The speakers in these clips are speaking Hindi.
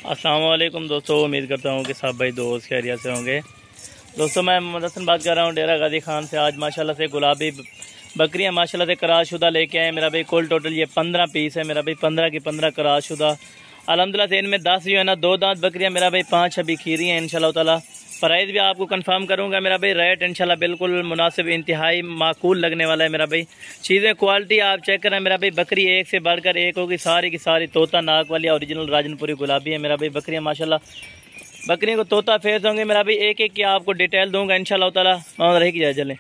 अस्सलाम वालेकुम दोस्तों, उम्मीद करता हूँ कि सब भाई दोस्त खैरियत से होंगे। दोस्तों मैं मोहम्मद हसन बात कर रहा हूँ डेरा गाजी खान से। आज माशाल्लाह से गुलाबी बकरियाँ माशाल्लाह से कराशुदा लेके आए मेरा भाई। कुल टोटल ये 15 पीस है मेरा भाई, 15 की 15 कराशुदा। अल्हम्दुलिल्लाह से इनमें 10 जो है ना 2 दांत बकरियाँ मेरा भाई, 5 अभी खीरी हैं इंशाल्लाह ताला। प्राइस भी आपको कंफर्म करूंगा मेरा भाई। रेट इंशाल्लाह बिल्कुल मुनासिब, इंतहाई माकूल लगने वाला है मेरा भाई। चीज़ें क्वालिटी आप चेक करें मेरा भाई। बकरी एक से बढ़कर एक होगी, सारी की सारी तोता नाक वाली ओरिजिनल राजनपुरी गुलाबी है मेरा भाई। बकरियाँ माशाल्लाह बकरियों को तोता फेस होंगे मेरा भाई। एक एक की आपको डिटेल दूंगा इंशाल्लाह ताला। रही की चलें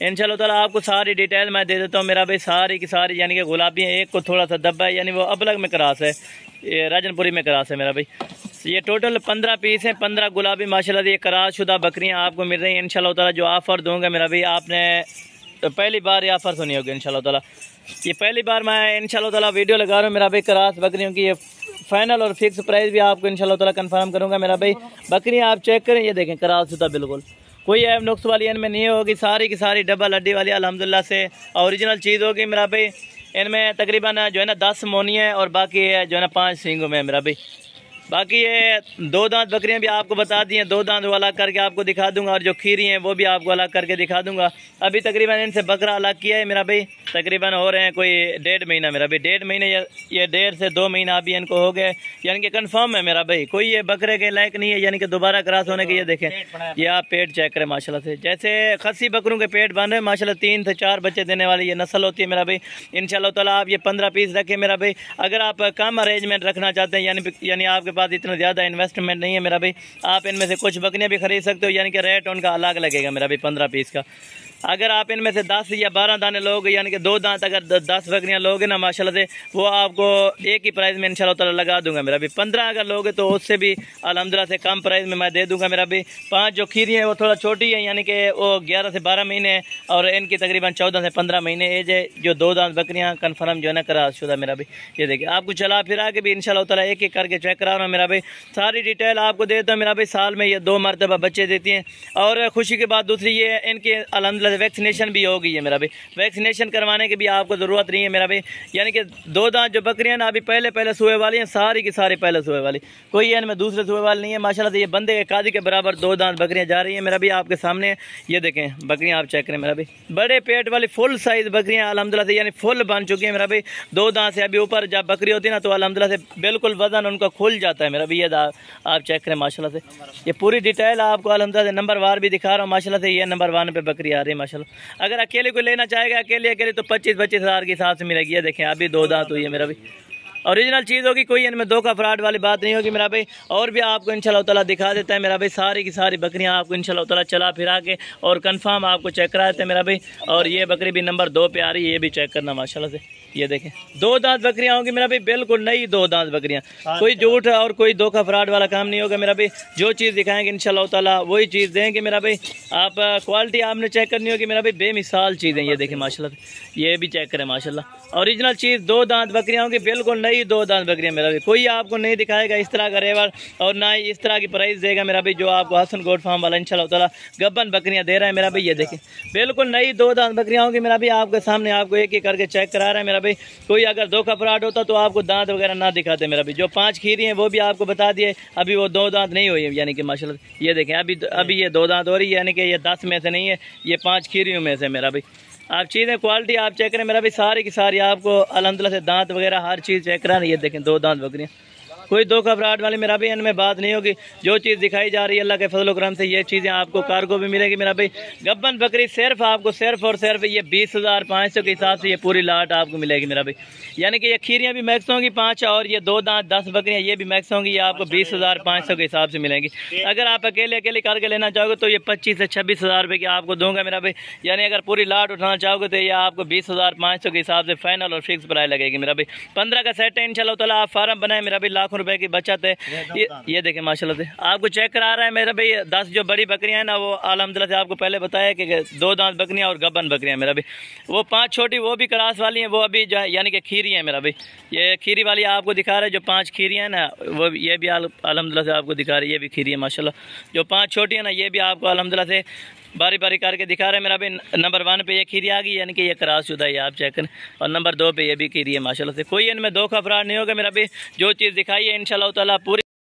इंशाल्लाह ताला आपको सारी डिटेल मैं दे देता हूँ मेरा भाई। सारी की सारी यानी कि गुलाबी है, एक को थोड़ा सा दब्बा है, यानी वो अबलग में क्रास है, ये राजनपुरी में क्रास है मेरा भाई। ये टोटल 15 पीस हैं, 15 गुलाबी माशाल्लाह से ये क्रास शुदा बकरियाँ आपको मिल रही हैं इंशाल्लाह ताला। जो ऑफ़र दूंगा मेरा भाई, आपने पहली बार ये ऑफ़र सुनी होगी इंशाल्लाह ताला। ये पहली बार मैं इंशाल्लाह ताला वीडियो लगा रहा हूँ मेरा भाई। क्रास बकरियों की ये फाइनल और फिक्स प्राइस भी आपको इंशाल्लाह ताला कंफर्म करूँगा मेरा भाई। बकरियाँ आप चेक करें, ये देखें क्रास शुदा बिल्कुल कोई ऐब नुक्स वाली इनमें नहीं होगी। सारी की सारी डबल हड्डी वाली अल्हम्दुलिल्लाह से ओरिजिनल चीज़ होगी मेरा भाई। इनमें तकरीबन जो है ना 10 मोनी है और बाकी है जो है ना 5 सींगों में मेरा भाई। बाकी ये 2 दांत बकरियां भी आपको बता दी हैं, 2 दांत वो अलग करके आपको दिखा दूंगा, और जो खीरी हैं वो भी आपको अलग करके दिखा दूंगा। अभी तकरीबन इनसे बकरा अलग किया है मेरा भाई, तकरीबन हो रहे हैं कोई 1.5 महीना मेरा भाई। 1.5 महीने ये 1.5 से 2 महीना अभी इनको हो गए, यानी कि कंफर्म है मेरा भाई। कोई ये बकरे के लायक नहीं है, यानी कि दोबारा क्रॉस होने के। ये देखें, ये आप पेट चेक करें माशाल्लाह से। जैसे खस्सी बकरों के पेट बन रहे हैं माशाल्लाह, 3 से 4 बच्चे देने वाली ये नस्ल होती है मेरा भाई। इंशाल्लाह ताला आप ये 15 पीस रखें मेरा भाई। अगर आप कम अरेंजमेंट रखना चाहते हैं, यानी आपके पास इतना ज़्यादा इन्वेस्टमेंट नहीं है मेरा भाई, आप इनमें से कुछ बकरियां भी खरीद सकते हो, यानी कि रेट उनका अलग लगेगा मेरा भाई 15 पीस का। अगर आप इनमें से 10 या 12 दाने लोगे, यानी कि 2 दांत अगर 10 बकरियां लोगे ना माशाल्लाह से, वो आपको एक ही प्राइस में इंशाल्लाह ताला लगा दूंगा मेरा भाई। 15 अगर लोगे तो उससे भी अल्हम्दुलिल्लाह से कम प्राइस में मैं दे दूंगा मेरा भाई। 5 जो खीरी है वो थोड़ा छोटी है, यानी कि वो 11 से 12 महीने है, और इनकी तकरीबन 14 से 15 महीने एज है। जो 2 दांत बकरियाँ कन्फर्म जो है ना क्रास शुदा मेरा भाई। ये देखिए, आपको चला फिरा के भी इंशाल्लाह ताला एक एक करके चेक करा रहा हूँ मेरा भाई। सारी डिटेल आपको देता हूँ मेरा भाई। साल में ये 2 मरतबा बच्चे देती हैं, और खुशी की बात दूसरी ये इनके अल्हम्दुलिल्लाह वैक्सीनेशन भी हो गई है मेरा भाई। वैक्सीनेशन करवाने की भी आपको ज़रूरत नहीं है मेरा भाई। यानी कि 2 दांत जो बकरियां ना अभी पहले सुए वाली हैं, सारी की सारी पहले सुए वाली, कोई इनमें दूसरे सुए वाली नहीं है माशाल्लाह से। ये बंदे के कादी के बराबर 2 दांत बकरियां जा रही हैं मेरा भाई आपके सामने। ये देखें बकरियां आप चेक करें मेरा भाई। बड़े पेट वाली फुल साइज़ बकरियां अल्हम्दुलिल्लाह से, यानी फुल बन चुकी हैं मेरा भाई। 2 दांत से अभी ऊपर जब बकरी होती है ना, तो अल्हम्दुलिल्लाह से बिल्कुल वजन उनका खुल जाता है मेरा भाई। ये आप चेक करें माशाल्लाह से। ये पूरी डिटेल आपको अल्हम्दुलिल्लाह से नंबर वार भी दिखा रहा हूँ माशाल्लाह से। ये नंबर 1 पे बकरी आ रही है माशाल्लाह। अगर अकेले कोई लेना चाहेगा अकेले तो 25-25 हज़ार के हिसाब से मिलेगी। ये देखें अभी 2 दांत हुई है मेरा भाई, ओरिजिनल चीज़ होगी, कोई इनमें धोखा फ्रॉड वाली बात नहीं होगी मेरा भाई। और भी आपको इंशाल्लाह ताला दिखा देता है मेरा भाई। सारी की सारी बकरियां आपको इंशाल्लाह ताला चला फिरा के और कंफर्म आपको चेक करा देते हैं मेरा भाई। और ये बकरी भी नंबर 2 पे आ रही है, ये भी चेक करना माशाल्लाह से। ये देखें 2 दांत बकरियां होंगी मेरा भाई, बिल्कुल नई 2 दांत बकरियां। कोई झूठ और कोई धोखा फ्रॉड वाला काम नहीं होगा मेरा भाई। जो चीज़ दिखाएंगे इंशाल्लाह ताला वही चीज़ देंगे मेरा भाई। आप क्वालिटी आपने चेक करनी होगी मेरा भाई, बेमिसाल चीज़ें। ये देखें माशाल्लाह, ये भी चेक करें माशाल्लाह। ओरिजिनल चीज़ 2 दांत बकरियां होंगी, बिल्कुल नई 2 दांत बकरियां मेरा भाई। कोई आपको नहीं दिखाएगा इस तरह का रेवर, और ना ही इस तरह की प्राइस देगा मेरा भाई जो आपको हसन गोट फार्म वाला इंशाल्लाह ताला गब्बन बकरियां दे रहा है मेरा भाई। ये देखें बिल्कुल नई 2 दांत बकरियां होंगी मेरा भाई। आपके सामने आपको एक एक करके चेक करा रहा है मेरा भाई। कोई अगर धोखा फ्रॉड होता तो आपको दांत वगैरह ना दिखाते मेरा भाई। जो 5 खीरी हैं वो भी आपको बता दिए, अभी वो 2 दांत नहीं हुई है, यानी कि माशाल्लाह। ये देखें अभी ये 2 दांत हो रही है, यानी कि ये 10 में से नहीं है, ये 5 खीरियों में से मेरा भाई। आप चीज़ें क्वालिटी आप चेक करें मेरा भाई। सारी की सारी आपको अल्हम्दुलिल्लाह से दांत वगैरह हर चीज़ चेक करा रही है। ये देखें 2 दांत बकरियाँ, कोई धोखा फ्रॉड वाली मेरा भाई इनमें बात नहीं होगी। जो चीज़ दिखाई जा रही है अल्लाह के फजल करम से, ये चीज़ें आपको कार्गो भी मिलेगी मेरा भाई। गब्बन बकरी सिर्फ आपको सिर्फ और सिर्फ ये 20,500 के हिसाब से ये पूरी लाट आपको मिलेगी मेरा भाई। यानी कि ये खीरियाँ भी मैक्स होंगी 5, और ये 2 दांत 10 बकरियाँ ये भी मैक्स होंगी। ये आपको 20,500 के हिसाब से मिलेंगी। अगर आप अकेले करके लेना चाहोगे तो ये 25 से 26 हज़ार रुपये की आपको दूंगा मेरा भाई। यानी अगर पूरी लाट उठाना चाहोगे तो ये आपको 20,500 के हिसाब से फाइनल और फिक्स प्राइस लगेगी मेरा भाई। 15 का सेट है इंशाल्लाह ताला। आप फार्म बनाए मेरा भाई, लाखों रुपए की बचत है। ये देखें माशाल्लाह से आपको चेक करा रहा है मेरा भाई। 10 जो बड़ी बकरियां हैं ना, वो अल्हम्दुलिल्लाह से आपको पहले बताया कि 2 दांत बकरियां और गब्बन बकरियां मेरा भाई। वो 5 छोटी वो भी क्रास वाली हैं, वो अभी जो है यानी कि खीरी हैं मेरा भाई। ये खीरी वाली आपको दिखा रहा है, जो 5 खीरी हैं ना, वो ये भी अल्हम्दुलिल्लाह से आपको दिखा रही है, ये भी खीरी है माशाल्लाह। जो 5 छोटी है ना, ये भी आपको अल्हम्दुलिल्लाह से बारी बारी करके दिखा रहे हैं मेरा भाई। नंबर 1 पे ये खीरी आ गई, यानी कि ये क्रॉस शुदा है, आप चेक करें। और नंबर 2 पे ये भी खीरी है माशाल्लाह से। कोई इनमें धोखा फ्रॉड नहीं होगा मेरा भाई। जो चीज़ दिखाई है इंशाल्लाह ताला पूरी